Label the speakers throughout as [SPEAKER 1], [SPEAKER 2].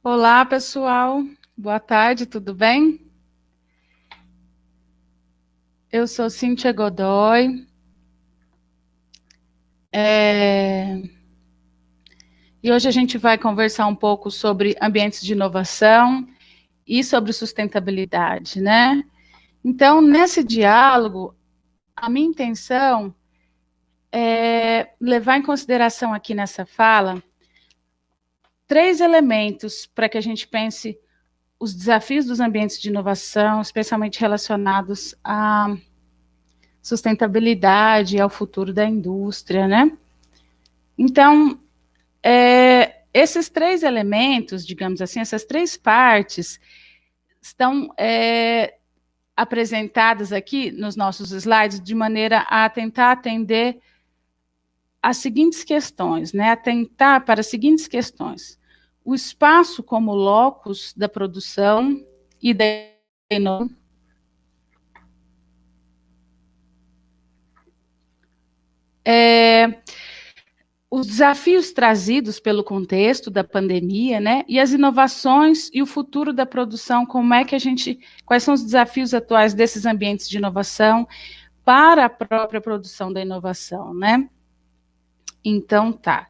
[SPEAKER 1] Olá, pessoal. Boa tarde, tudo bem? Eu sou Cíntia Godoy, e hoje a gente vai conversar um pouco sobre ambientes de inovação e sobre sustentabilidade, né? Então, nesse diálogo, a minha intenção é levar em consideração aqui nessa fala três elementos para que a gente pense os desafios dos ambientes de inovação, especialmente relacionados à sustentabilidade e ao futuro da indústria, né? Então, esses três elementos, digamos assim, essas três partes, estão apresentadas aqui nos nossos slides de maneira a tentar atender as seguintes questões, né? Atentar para as seguintes questões. O espaço como locus da produção e da inovação. Os desafios trazidos pelo contexto da pandemia, né, e as inovações e o futuro da produção, quais são os desafios atuais desses ambientes de inovação para a própria produção da inovação, né? Então, tá.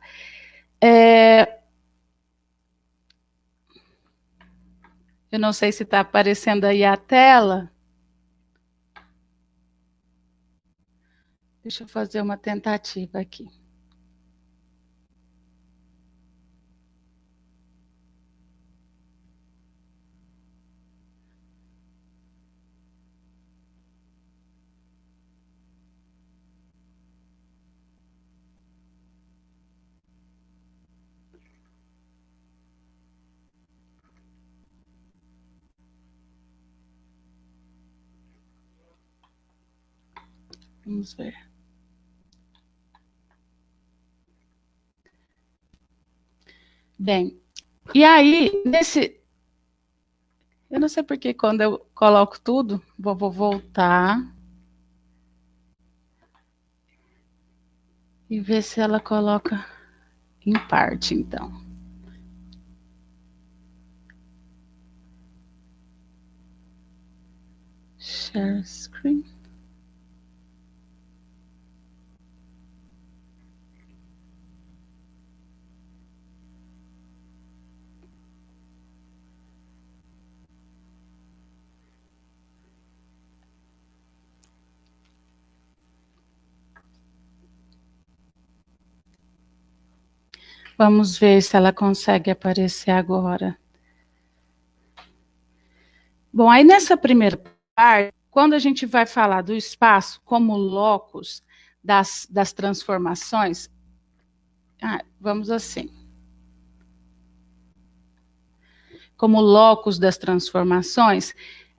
[SPEAKER 1] Eu não sei se está aparecendo aí a tela. Deixa eu fazer uma tentativa aqui. Vamos ver. Bem, e aí, eu não sei porque quando eu coloco tudo, vou voltar e ver se ela coloca em parte, então. Share screen. Vamos ver se ela consegue aparecer agora. Bom, aí nessa primeira parte, quando a gente vai falar do espaço como locus das transformações, vamos assim, como locus das transformações,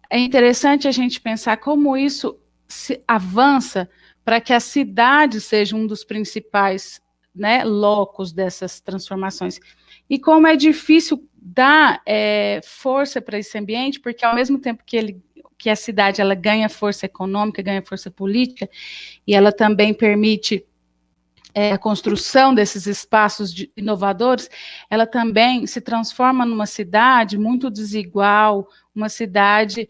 [SPEAKER 1] é interessante a gente pensar como isso se avança para que a cidade seja um dos principais, né, locus dessas transformações. E como é difícil dar força para esse ambiente, porque ao mesmo tempo que a cidade ela ganha força econômica, ganha força política, e ela também permite a construção desses espaços inovadores, ela também se transforma numa cidade muito desigual, uma cidade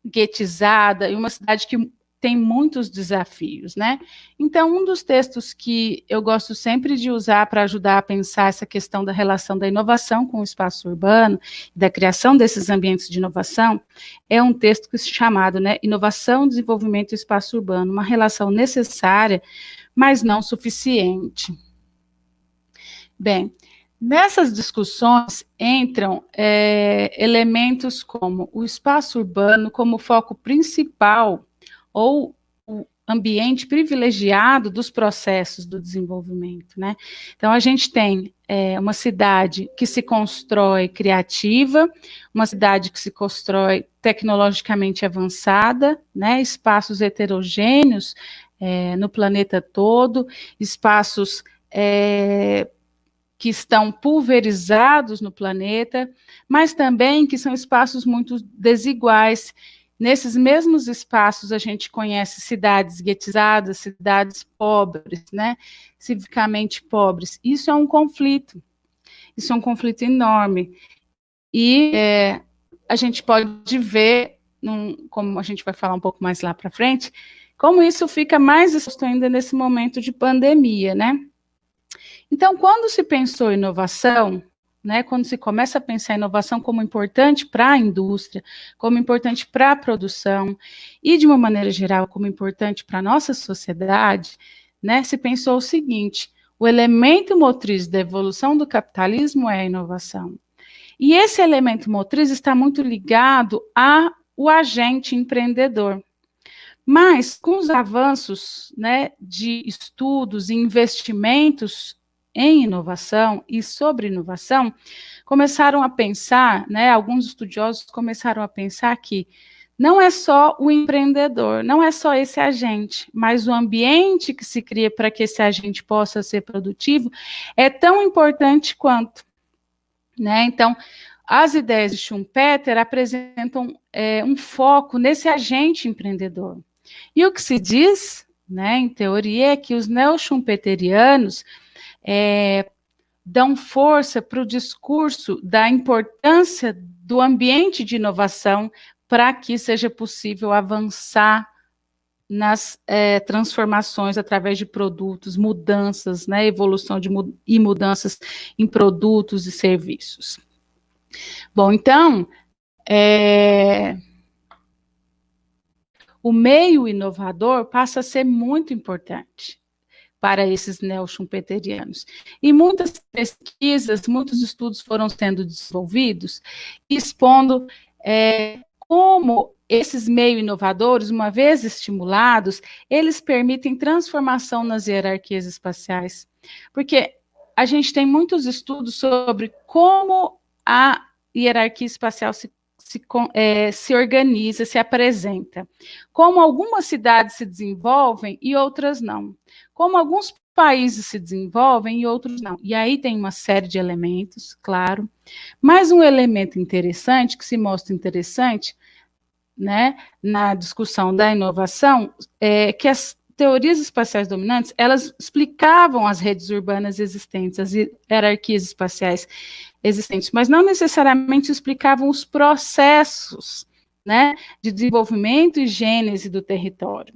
[SPEAKER 1] guetizada e uma cidade que tem muitos desafios, né? Então, um dos textos que eu gosto sempre de usar para ajudar a pensar essa questão da relação da inovação com o espaço urbano, da criação desses ambientes de inovação, é um texto chamado, né, Inovação, Desenvolvimento e Espaço Urbano, uma relação necessária, mas não suficiente. Bem, nessas discussões entram elementos como o espaço urbano como foco principal ou o ambiente privilegiado dos processos do desenvolvimento, né? Então, a gente tem uma cidade que se constrói criativa, uma cidade que se constrói tecnologicamente avançada, né? Espaços heterogêneos no planeta todo, espaços que estão pulverizados no planeta, mas também que são espaços muito desiguais. Nesses mesmos espaços, a gente conhece cidades guetizadas, cidades pobres, né? Civicamente pobres. Isso é um conflito enorme. E a gente pode ver, como a gente vai falar um pouco mais lá para frente, como isso fica mais exposto ainda nesse momento de pandemia, né? Então, quando se pensou em inovação, né, quando se começa a pensar em inovação como importante para a indústria, como importante para a produção, e de uma maneira geral, como importante para a nossa sociedade, né, se pensou o seguinte: o elemento motriz da evolução do capitalismo é a inovação. E esse elemento motriz está muito ligado ao agente empreendedor. Mas, com os avanços, né, de estudos e investimentos em inovação e sobre inovação, começaram a pensar, né, alguns estudiosos começaram a pensar que não é só o empreendedor, não é só esse agente, mas o ambiente que se cria para que esse agente possa ser produtivo é tão importante quanto, né? Então, as ideias de Schumpeter apresentam um foco nesse agente empreendedor. E o que se diz, né, em teoria, é que os neo-schumpeterianos dão força para o discurso da importância do ambiente de inovação para que seja possível avançar nas transformações através de produtos, mudanças, né, evolução e mudanças em produtos e serviços. Bom, então, o meio inovador passa a ser muito importante para esses neo-schumpeterianos. E muitas pesquisas, muitos estudos foram sendo desenvolvidos, expondo como esses meios inovadores, uma vez estimulados, eles permitem transformação nas hierarquias espaciais. Porque a gente tem muitos estudos sobre como a hierarquia espacial se organiza, se apresenta. Como algumas cidades se desenvolvem e outras não. Como alguns países se desenvolvem e outros não. E aí tem uma série de elementos, claro. Mas um elemento interessante, que se mostra interessante, né, na discussão da inovação, é que as teorias espaciais dominantes, elas explicavam as redes urbanas existentes, as hierarquias espaciais existentes, mas não necessariamente explicavam os processos, né, de desenvolvimento e gênese do território.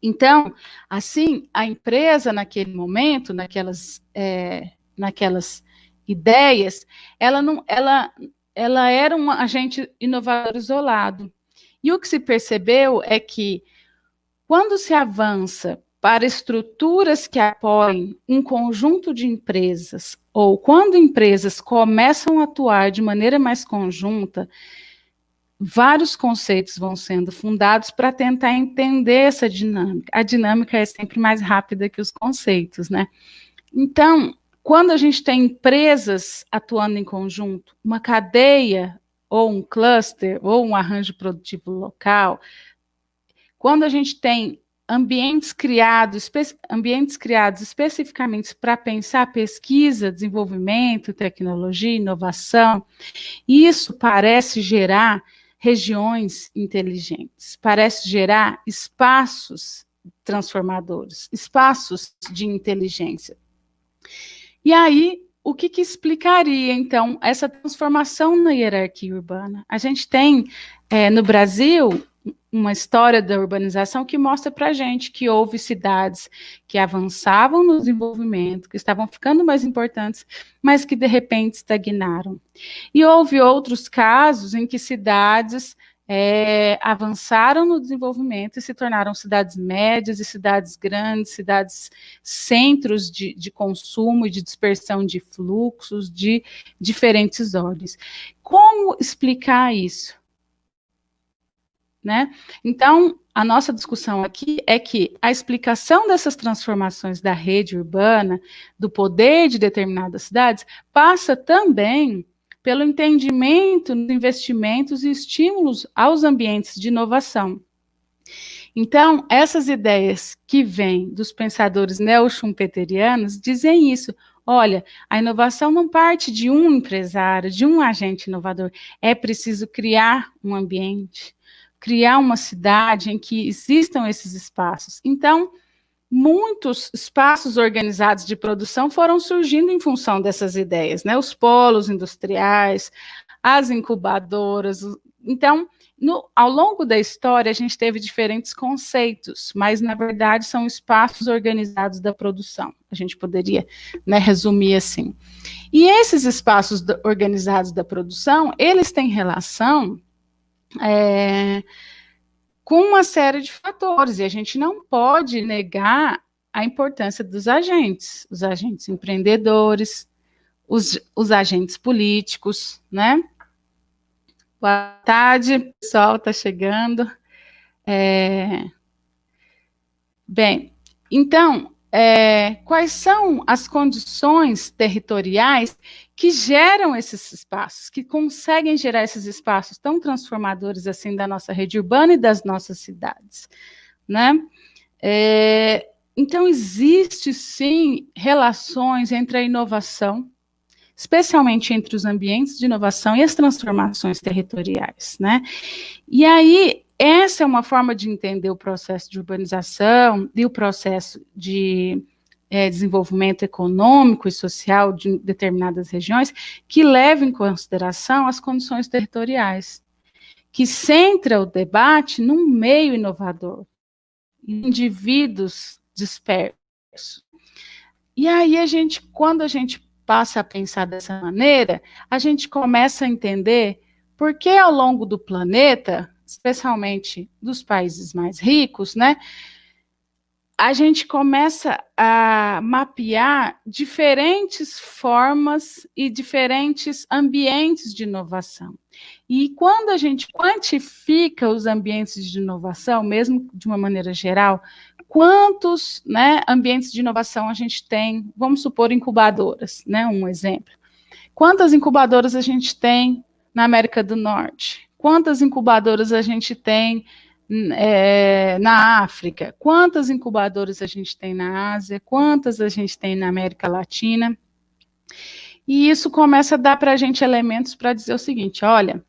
[SPEAKER 1] Então, assim, a empresa naquele momento, naquelas ideias, ela era um agente inovador isolado. E o que se percebeu é que, quando se avança para estruturas que apoiem um conjunto de empresas, ou quando empresas começam a atuar de maneira mais conjunta, vários conceitos vão sendo fundados para tentar entender essa dinâmica. A dinâmica é sempre mais rápida que os conceitos, né? Então, quando a gente tem empresas atuando em conjunto, uma cadeia, ou um cluster, ou um arranjo produtivo local, quando a gente tem ambientes criados especificamente para pensar pesquisa, desenvolvimento, tecnologia, inovação, isso parece gerar regiões inteligentes, parece gerar espaços transformadores, espaços de inteligência. E aí, o que explicaria, então, essa transformação na hierarquia urbana? A gente tem, no Brasil, uma história da urbanização que mostra para a gente que houve cidades que avançavam no desenvolvimento, que estavam ficando mais importantes, mas que de repente estagnaram. E houve outros casos em que cidades avançaram no desenvolvimento e se tornaram cidades médias e cidades grandes, cidades centros de consumo e de dispersão de fluxos de diferentes ordens. Como explicar isso? Né? Então, a nossa discussão aqui é que a explicação dessas transformações da rede urbana, do poder de determinadas cidades, passa também pelo entendimento dos investimentos e estímulos aos ambientes de inovação. Então, essas ideias que vêm dos pensadores neo-schumpeterianos dizem isso. Olha, a inovação não parte de um empresário, de um agente inovador. É preciso criar um ambiente, criar uma cidade em que existam esses espaços. Então, muitos espaços organizados de produção foram surgindo em função dessas ideias, né? Os polos industriais, as incubadoras. Então, ao longo da história, a gente teve diferentes conceitos, mas, na verdade, são espaços organizados da produção. A gente poderia, né, resumir assim. E esses espaços organizados da produção, eles têm relação com uma série de fatores, e a gente não pode negar a importância dos agentes, os agentes empreendedores, os agentes políticos, né? Boa tarde, pessoal, está chegando. Bem, então, quais são as condições territoriais que geram esses espaços, que conseguem gerar esses espaços tão transformadores assim da nossa rede urbana e das nossas cidades, né? Então, existe sim relações entre a inovação, especialmente entre os ambientes de inovação e as transformações territoriais, né? E aí, essa é uma forma de entender o processo de urbanização e o processo de desenvolvimento econômico e social de determinadas regiões, que leva em consideração as condições territoriais, que centra o debate num meio inovador, indivíduos dispersos. E aí, quando a gente passa a pensar dessa maneira, a gente começa a entender por que ao longo do planeta, especialmente dos países mais ricos, né, a gente começa a mapear diferentes formas e diferentes ambientes de inovação. E quando a gente quantifica os ambientes de inovação, mesmo de uma maneira geral, quantos, né, ambientes de inovação a gente tem, vamos supor, incubadoras, né, um exemplo. Quantas incubadoras a gente tem na América do Norte? Quantas incubadoras a gente tem na África? Quantas incubadoras a gente tem na Ásia? Quantas a gente tem na América Latina? E isso começa a dar para a gente elementos para dizer o seguinte, olha,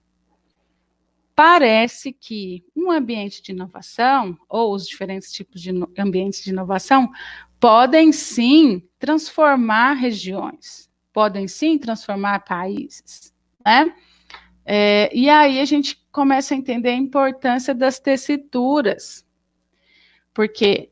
[SPEAKER 1] parece que um ambiente de inovação, ou os diferentes tipos de ambientes de inovação, podem sim transformar regiões, podem sim transformar países, né? E aí a gente começa a entender a importância das tessituras, porque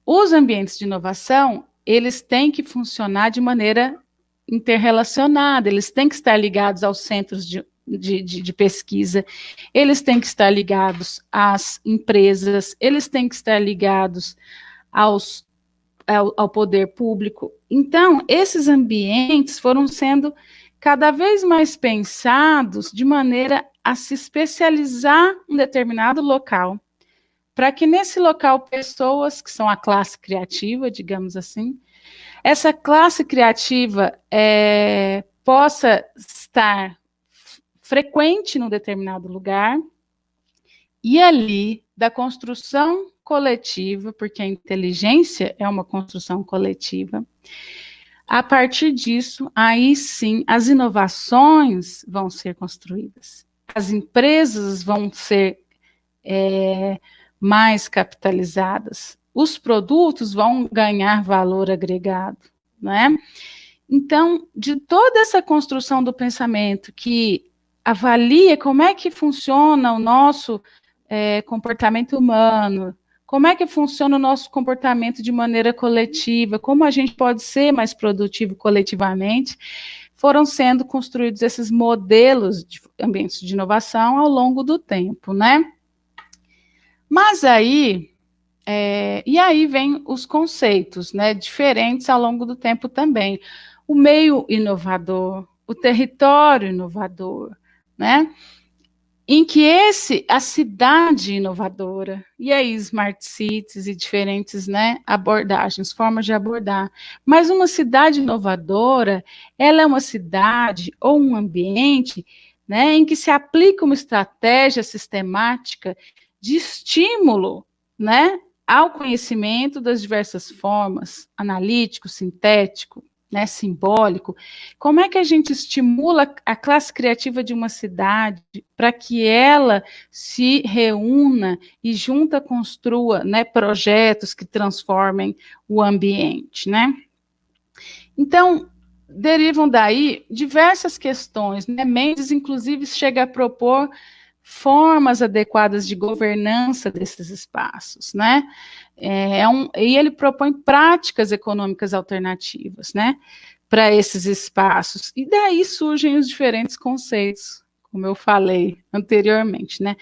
[SPEAKER 1] os ambientes de inovação, eles têm que funcionar de maneira interrelacionada, eles têm que estar ligados aos centros de pesquisa, eles têm que estar ligados às empresas, eles têm que estar ligados ao poder público. Então, esses ambientes foram sendo cada vez mais pensados de maneira a se especializar em determinado local, para que nesse local pessoas que são a classe criativa, digamos assim, essa classe criativa possa estar frequente num determinado lugar e ali da construção coletiva, porque a inteligência é uma construção coletiva. A partir disso, aí sim, as inovações vão ser construídas, as empresas vão ser mais capitalizadas, os produtos vão ganhar valor agregado, né? Então, de toda essa construção do pensamento que avalia como é que funciona o nosso comportamento humano, como é que funciona o nosso comportamento de maneira coletiva, como a gente pode ser mais produtivo coletivamente, foram sendo construídos esses modelos de ambientes de inovação ao longo do tempo, né? Mas aí, e aí vem os conceitos, né, diferentes ao longo do tempo também. O meio inovador, o território inovador, né? Em que a cidade inovadora, e aí smart cities e diferentes, né, abordagens, formas de abordar. Mas uma cidade inovadora, ela é uma cidade ou um ambiente, né, em que se aplica uma estratégia sistemática de estímulo, né, ao conhecimento das diversas formas, analítico, sintético, né, simbólico. Como é que a gente estimula a classe criativa de uma cidade para que ela se reúna e junta construa, né, projetos que transformem o ambiente, né? Então, derivam daí diversas questões, né? Mendes, inclusive, chega a propor formas adequadas de governança desses espaços, né? E ele propõe práticas econômicas alternativas, né? Para esses espaços. E daí surgem os diferentes conceitos, como eu falei anteriormente, né?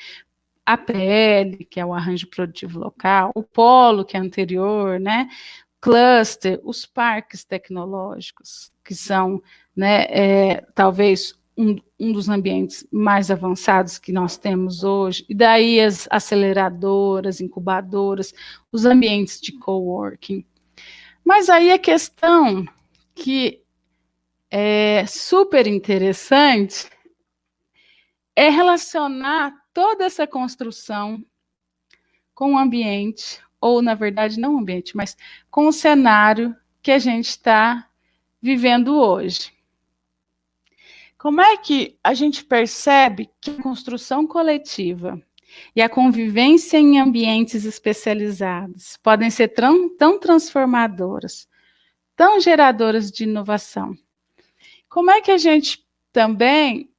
[SPEAKER 1] A PL, que é o arranjo produtivo local, o polo, que é anterior, né? Cluster, os parques tecnológicos, que são, né, talvez um dos ambientes mais avançados que nós temos hoje, e daí as aceleradoras, incubadoras, os ambientes de coworking. Mas aí a questão que é super interessante é relacionar toda essa construção com o ambiente, ou na verdade não o ambiente, mas com o cenário que a gente está vivendo hoje. Como é que a gente percebe que a construção coletiva e a convivência em ambientes especializados podem ser tão transformadoras, tão geradoras de inovação? Como é que a gente também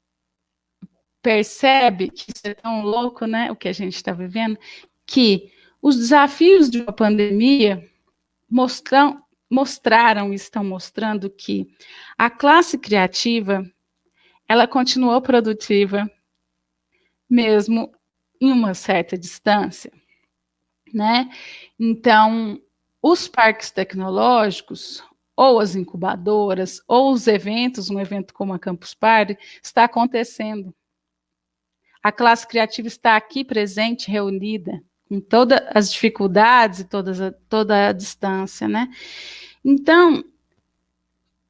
[SPEAKER 1] percebe que isso é tão louco, né, o que a gente está vivendo, que os desafios de uma pandemia mostraram e estão mostrando que a classe criativa ela continuou produtiva mesmo em uma certa distância, né? Então, os parques tecnológicos, ou as incubadoras, ou os eventos, um evento como a Campus Party, está acontecendo. A classe criativa está aqui presente, reunida, com todas as dificuldades e toda a distância, né? Então,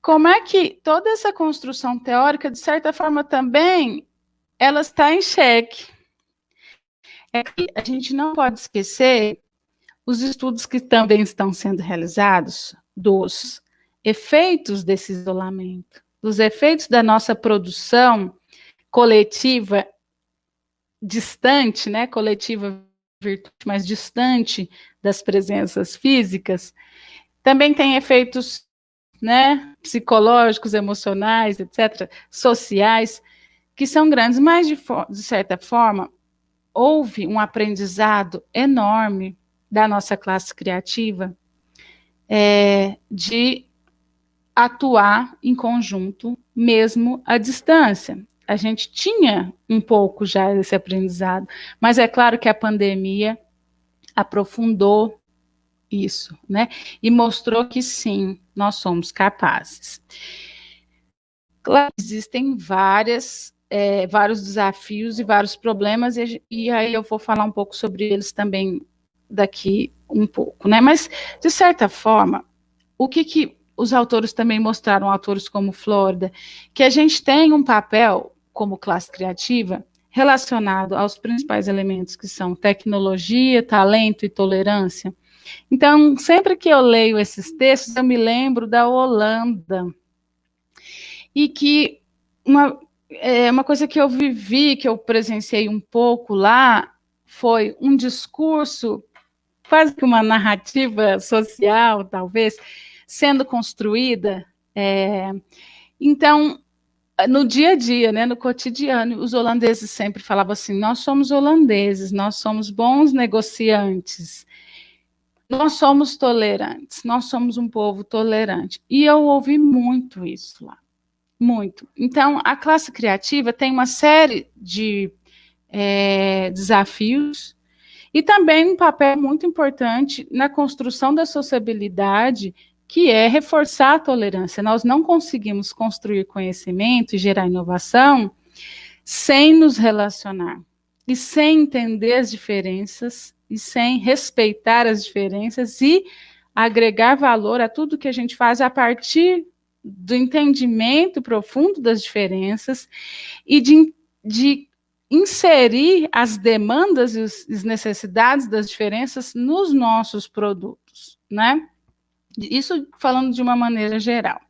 [SPEAKER 1] como é que toda essa construção teórica, de certa forma, também ela está em xeque? É que a gente não pode esquecer os estudos que também estão sendo realizados dos efeitos desse isolamento, dos efeitos da nossa produção coletiva distante, né, coletiva virtual, mas distante das presenças físicas, também tem efeitos, né, psicológicos, emocionais, etc., sociais, que são grandes, mas de certa forma houve um aprendizado enorme da nossa classe criativa de atuar em conjunto, mesmo à distância. A gente tinha um pouco já desse aprendizado, mas é claro que a pandemia aprofundou isso, né? E mostrou que sim, nós somos capazes. Claro, existem vários desafios e vários problemas, e aí eu vou falar um pouco sobre eles também daqui um pouco, né? Mas, de certa forma, o que os autores também mostraram, autores como Flórida, que a gente tem um papel como classe criativa relacionado aos principais elementos que são tecnologia, talento e tolerância. Então, sempre que eu leio esses textos, eu me lembro da Holanda, e que uma coisa que eu vivi, que eu presenciei um pouco lá, foi um discurso, quase que uma narrativa social, talvez, sendo construída. Então, no dia a dia, né, no cotidiano, os holandeses sempre falavam assim: nós somos holandeses, nós somos bons negociantes, nós somos tolerantes, nós somos um povo tolerante. E eu ouvi muito isso lá. Muito. Então, a classe criativa tem uma série de desafios e também um papel muito importante na construção da sociabilidade, que é reforçar a tolerância. Nós não conseguimos construir conhecimento e gerar inovação sem nos relacionar e sem entender as diferenças e sem respeitar as diferenças e agregar valor a tudo que a gente faz a partir do entendimento profundo das diferenças e de inserir as demandas e as necessidades das diferenças nos nossos produtos, né? Isso falando de uma maneira geral.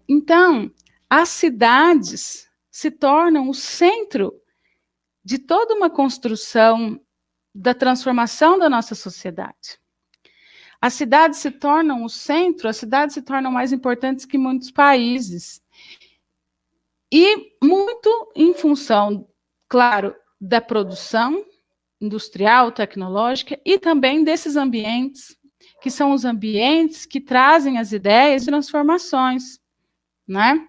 [SPEAKER 1] Então, as cidades se tornam o centro de toda uma construção da transformação da nossa sociedade. As cidades se tornam o centro, as cidades se tornam mais importantes que muitos países. E muito em função, claro, da produção industrial, tecnológica, e também desses ambientes, que são os ambientes que trazem as ideias e transformações, né?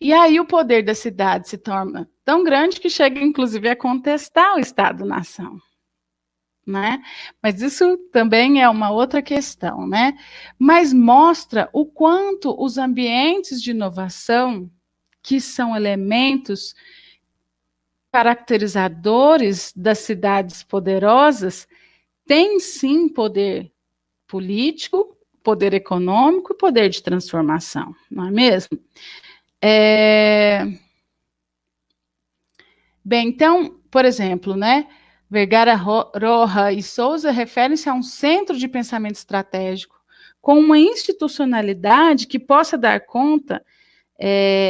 [SPEAKER 1] E aí o poder da cidade se torna tão grande que chega, inclusive, a contestar o Estado-nação, né? Mas isso também é uma outra questão, né? Mas mostra o quanto os ambientes de inovação, que são elementos caracterizadores das cidades poderosas, têm sim poder político, poder econômico e poder de transformação, não é mesmo? Bem, então, por exemplo, né, Vergara Roja e Souza referem-se a um centro de pensamento estratégico com uma institucionalidade que possa dar conta,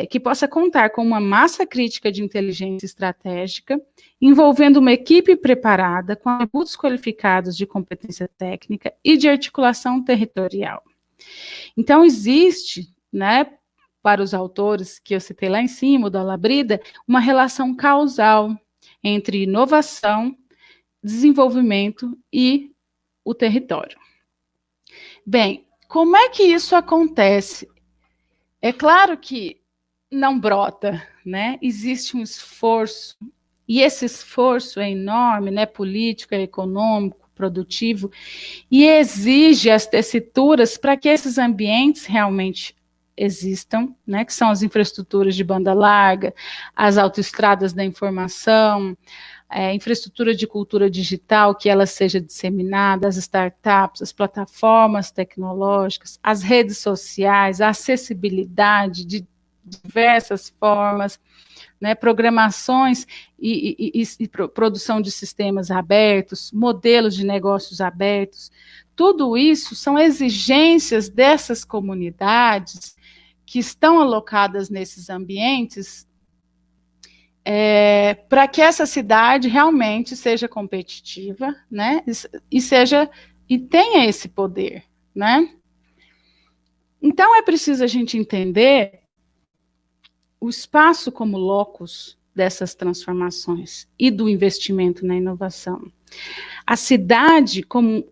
[SPEAKER 1] que possa contar com uma massa crítica de inteligência estratégica, envolvendo uma equipe preparada com atributos qualificados de competência técnica e de articulação territorial. Então, existe, né, para os autores que eu citei lá em cima, o Dalla Brida, uma relação causal entre inovação, desenvolvimento e o território. Bem, como é que isso acontece? É claro que não brota, né? Existe um esforço, e esse esforço é enorme, né? Político, é econômico, produtivo, e exige as tessituras para que esses ambientes realmente existam, né, que são as infraestruturas de banda larga, as autoestradas da informação, infraestrutura de cultura digital, que ela seja disseminada, as startups, as plataformas tecnológicas, as redes sociais, a acessibilidade de diversas formas, né, programações e produção de sistemas abertos, modelos de negócios abertos, tudo isso são exigências dessas comunidades que estão alocadas nesses ambientes para que essa cidade realmente seja competitiva, né, e tenha esse poder, né? Então é preciso a gente entender o espaço como locus dessas transformações e do investimento na inovação. A cidade como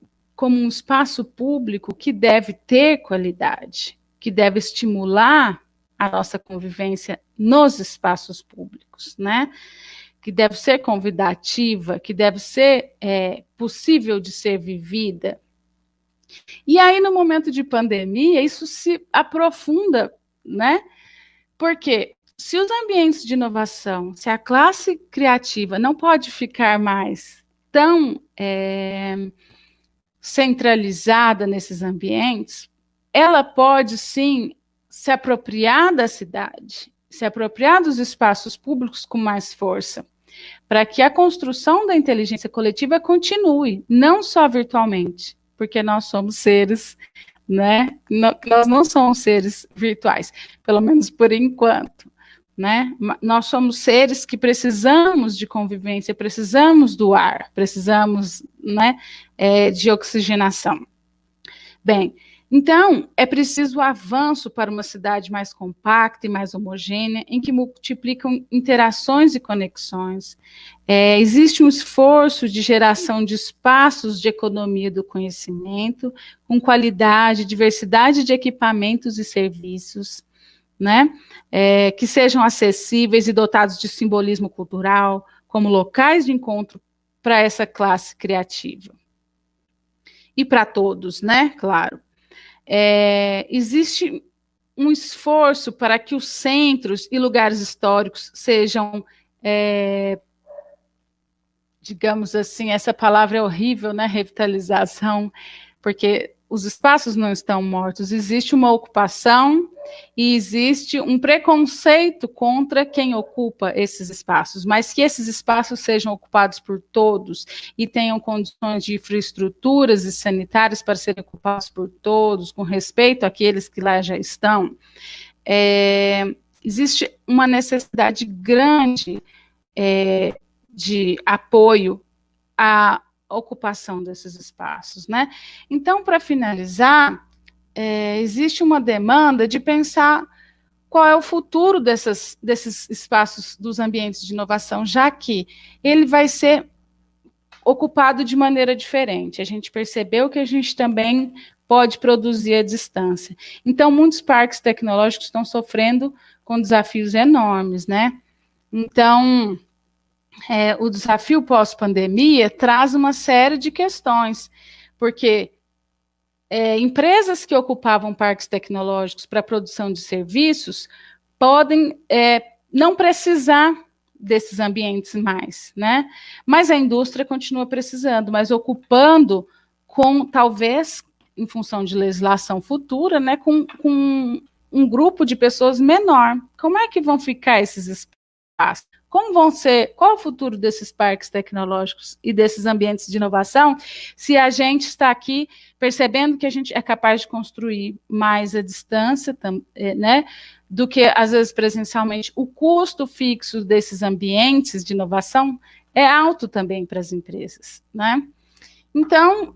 [SPEAKER 1] um espaço público que deve ter qualidade, que deve estimular a nossa convivência nos espaços públicos, né? Que deve ser convidativa, que deve ser possível de ser vivida. E aí, no momento de pandemia, isso se aprofunda, né? Porque se os ambientes de inovação, se a classe criativa não pode ficar mais tão centralizada nesses ambientes, ela pode sim se apropriar da cidade, se apropriar dos espaços públicos com mais força, para que a construção da inteligência coletiva continue, não só virtualmente, porque nós somos seres, né? Nós não somos seres virtuais, pelo menos por enquanto, né? Nós somos seres que precisamos de convivência, precisamos do ar, precisamos, né, de oxigenação. Bem, então é preciso o avanço para uma cidade mais compacta e mais homogênea, em que multiplicam interações e conexões. Existe um esforço de geração de espaços de economia do conhecimento, com qualidade, diversidade de equipamentos e serviços, né, que sejam acessíveis e dotados de simbolismo cultural, como locais de encontro para essa classe criativa. E para todos, né, claro. Existe um esforço para que os centros e lugares históricos sejam, digamos assim, essa palavra é horrível, né, revitalização, porque os espaços não estão mortos, existe uma ocupação e existe um preconceito contra quem ocupa esses espaços, mas que esses espaços sejam ocupados por todos e tenham condições de infraestruturas e sanitárias para serem ocupados por todos, com respeito àqueles que lá já estão. Existe uma necessidade grande de apoio a ocupação desses espaços, né? Então, para finalizar, existe uma demanda de pensar qual é o futuro desses espaços, dos ambientes de inovação, já que ele vai ser ocupado de maneira diferente. A gente percebeu que a gente também pode produzir à distância. Então, muitos parques tecnológicos estão sofrendo com desafios enormes, né? Então, o desafio pós-pandemia traz uma série de questões, porque empresas que ocupavam parques tecnológicos para produção de serviços podem não precisar desses ambientes mais, né? Mas a indústria continua precisando, mas ocupando com, talvez, em função de legislação futura, né, com um grupo de pessoas menor. Como é que vão ficar esses espaços? Como vão ser, qual é o futuro desses parques tecnológicos e desses ambientes de inovação, se a gente está aqui percebendo que a gente é capaz de construir mais à distância, né, do que, às vezes, presencialmente? O custo fixo desses ambientes de inovação é alto também para as empresas, né? Então,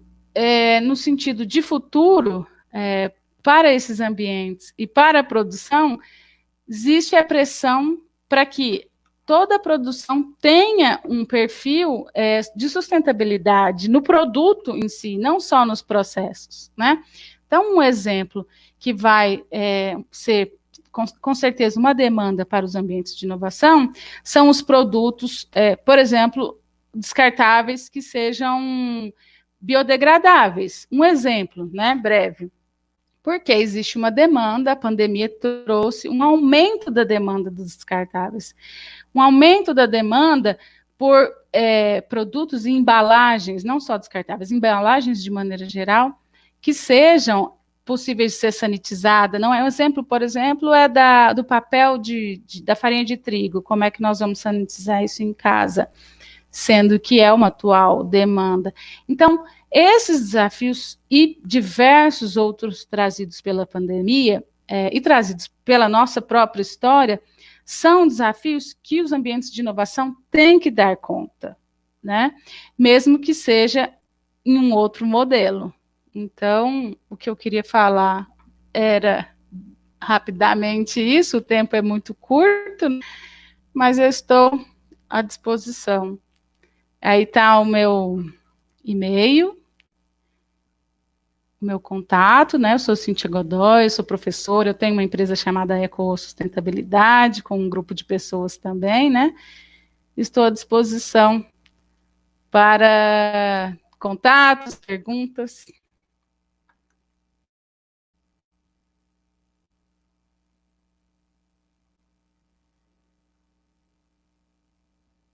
[SPEAKER 1] no sentido de futuro, para esses ambientes e para a produção, existe a pressão para que toda a produção tenha um perfil de sustentabilidade no produto em si, não só nos processos, né? Então, um exemplo que vai ser, com certeza, uma demanda para os ambientes de inovação são os produtos, por exemplo, descartáveis que sejam biodegradáveis. Um exemplo, né, breve. Porque existe uma demanda, a pandemia trouxe um aumento da demanda dos descartáveis, um aumento da demanda por produtos e embalagens, não só descartáveis, embalagens de maneira geral, que sejam possíveis de ser sanitizadas. Não é um exemplo, por exemplo, do papel da farinha de trigo. Como é que nós vamos sanitizar isso em casa, sendo que é uma atual demanda? Então, esses desafios e diversos outros trazidos pela pandemia e trazidos pela nossa própria história são desafios que os ambientes de inovação têm que dar conta, né? Mesmo que seja em um outro modelo. Então, o que eu queria falar era rapidamente isso, o tempo é muito curto, mas eu estou à disposição. Aí está o meu e-mail, o meu contato, né? Eu sou Cíntia Godoy, eu sou professora, eu tenho uma empresa chamada Ecosustentabilidade, com um grupo de pessoas também, né? Estou à disposição para contatos, perguntas.